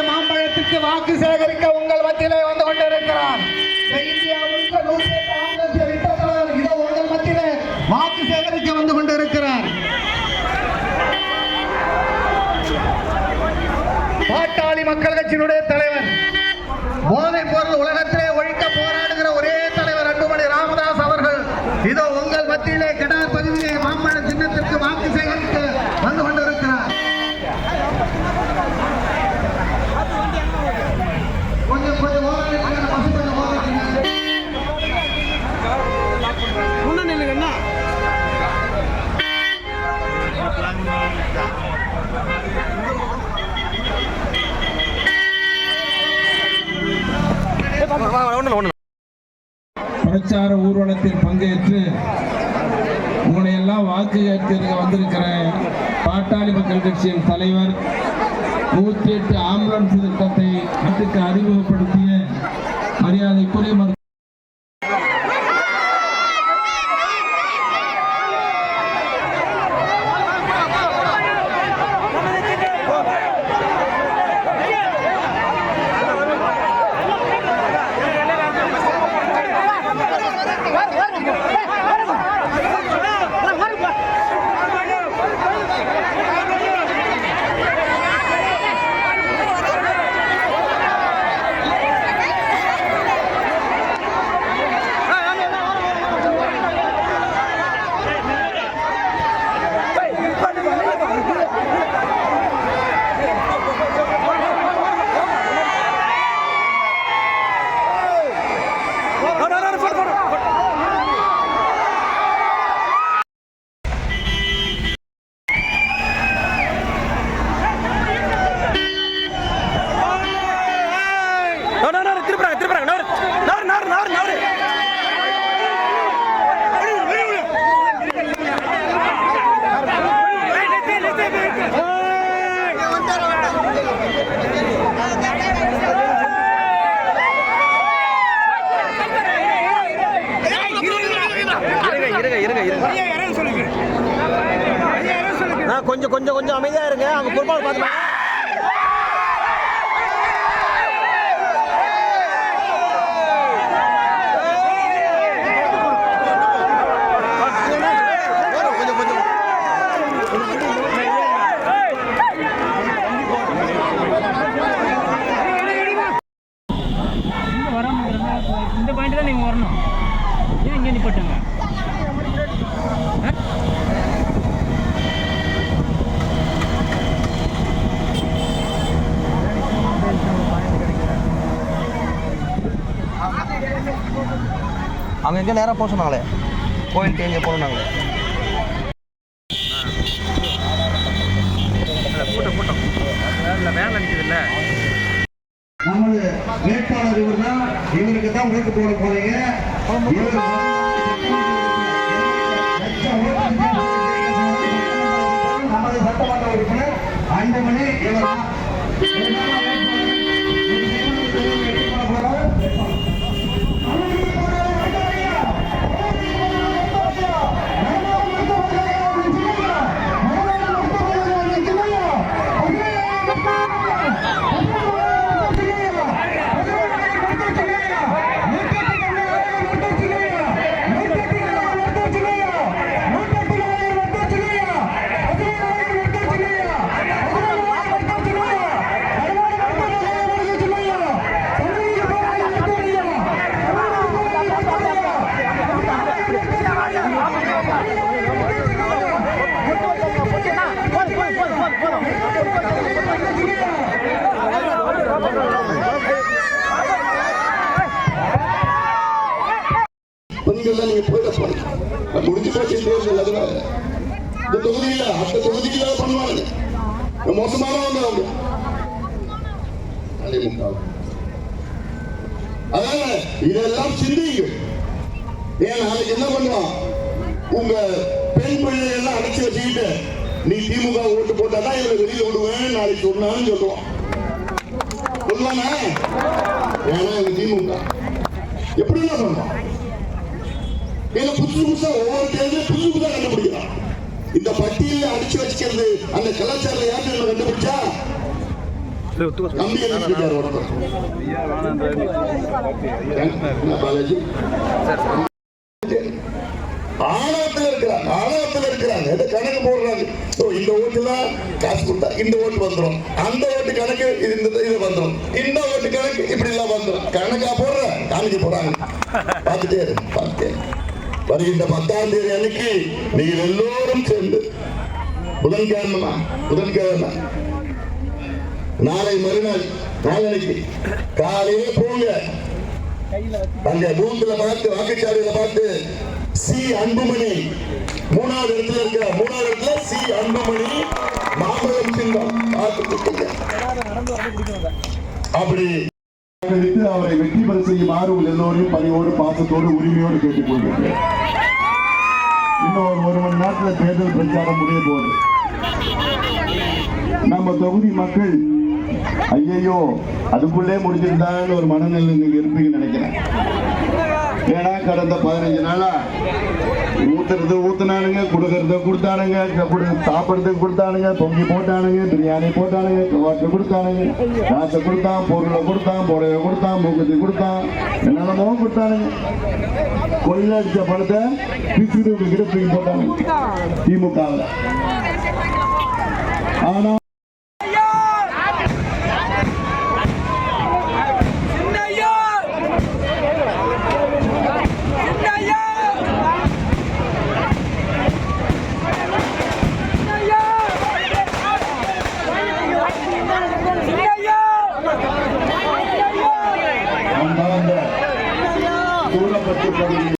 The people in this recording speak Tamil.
மாம்பழத்திற்கு வாக்கு சேகரிக்க உங்கள் மத்தியிலே வந்து கொண்டிருக்கிறார். இதோ உங்கள் மத்தியிலே வாக்கு சேகரிக்க வந்து கொண்டிருக்கிறார். பாட்டாளி மக்கள் கட்சியினுடைய தலைவர், போதைப் பொருள் உலகத்திலே ஒழிக்க போராடுகிற ஒரே தலைவர் அன்புமணி ராமதாஸ் அவர்கள் இதோ உங்கள் மத்தியிலே கிடார் பகுதியிலே மாம்பழ சின்னத்திற்கு வாக்கு சேகரிக்க வந்து கொண்டிருக்கிறார். கொஞ்சம் பிரச்சார ஊர்வலத்தில் பங்கேற்று உங்களை எல்லாம் வாக்கு கேட்க வந்திருக்கிற பாட்டாளி மக்கள் கட்சியின் தலைவர் 108 ஆம்புலன்ஸ் திட்டத்தை நாட்டுக்கு அறிமுகப்படுத்திய மரியாதைக்குரிய கொஞ்சம் அமைதியா இருங்க. அங்க பொறுப்பாளர் பார்த்து இந்த பாயிண்ட் தான் நீங்க வரணும். ஏன் இங்க நிப்பட்டாங்க? அவங்க எங்கே நேராக போக சொன்னாங்களே, கோயிலுக்கு எங்கே போனாங்களே. வேலை நிற்குதுல்ல, நமது வேட்பாளர் இவர் தான். இவருக்கு தான் ஓட்டு போட போறீங்க. நமது சட்டமன்ற உறுப்பினர் அன்புமணி இவர் தான். நீங்க போயிட போறீங்க, முடிஞ்சு போச்சு தேர்தல். அதனால இந்த தொகுதியில அந்த தொகுதியில பண்ணுவாங்க, மோசமானவங்க அவங்க. அதனால இதெல்லாம் சிந்திங்க. ஏன் நாளைக்கு என்ன பண்ணுவோம், உங்க பெண் பிள்ளை எல்லாம் அடைச்சு வச்சுக்கிட்டு நீ திமுக ஓட்டு போட்டாதான் இவரை வெளியில விடுவேன் நாளைக்கு சொன்னான்னு சொல்லுவான். சொல்லுவானே, ஏன்னா இவங்க திமுக எப்படிலாம் பண்ணுவான். புதுசு புதுசா ஒவ்வொரு தேர்தலும் புதுசு புதுசா கண்டுபிடிக்கலாம். இந்த பட்டியல அடிச்சு வச்சுக்கிறது அந்த கலாச்சாரம் யாரு கண்டுபிடிச்சா கம்பி இருக்காரு ஒருத்தர் பாலாஜி ஆணவத்தில் இருக்கிறாங்க கணக்கு போடுறாங்க. இந்த ஓட்டுல காசு கொடுத்தா இந்த ஓட்டு வந்துடும், அந்த ஓட்டு கணக்கு இது வந்துடும், இந்த ஓட்டு கணக்கு இப்படி எல்லாம் வந்துடும். கணக்கா போடுற காமிக்க போறாங்க. பார்த்துட்டே வருகின்ற 10ஆம் தேதி அன்னைக்கு நீங்கள் எல்லோரும் சேர்ந்து புதன்கிழமை நாளை மறுநாள் நாளைக்கு காலையில போங்க. அங்க பூத்துல பார்த்து வாக்குச்சாவடியில பார்த்து சி அன்புமணி 3வது இடத்துல சி அன்புமணி மாம்பழம் சின்னம் அப்படி அவரை வெற்றி பெற செய்யுமாறு எல்லோரையும் பணியோடு பாசத்தோடு உரிமையோடு கேட்டுக்கொள்கிறேன். இன்னும் 1 மணி நேரத்தில் தேர்தல் பிரச்சாரம் முடிய போகுது. நம்ம தொகுதி மக்கள் ஐயோ அதுக்குள்ளே முடிஞ்சிருந்தான்னு ஒரு மனநிலை நீங்க இருப்பீங்கன்னு நினைக்கிறேன். ஏன்னா கடந்த 15 நாளா ஊத்துனானுங்க, கொடுத்தானுங்க, சாப்பிடுறதுக்கு கொடுத்தானுங்க, பொங்கி போட்டானுங்க, பிரியாணி போட்டானுங்க, கவாட்டு கொடுத்தானுங்க, காசை கொடுத்தான், பொருளை கொடுத்தான், புடவை கொடுத்தான், மூக்கத்தி கொடுத்தான், என்னென்னமோ கொடுத்தானுங்க. கொள்ளடிச்ச பணத்தை பிசுக்கு போட்டானுங்க திமுகவில். ஆனா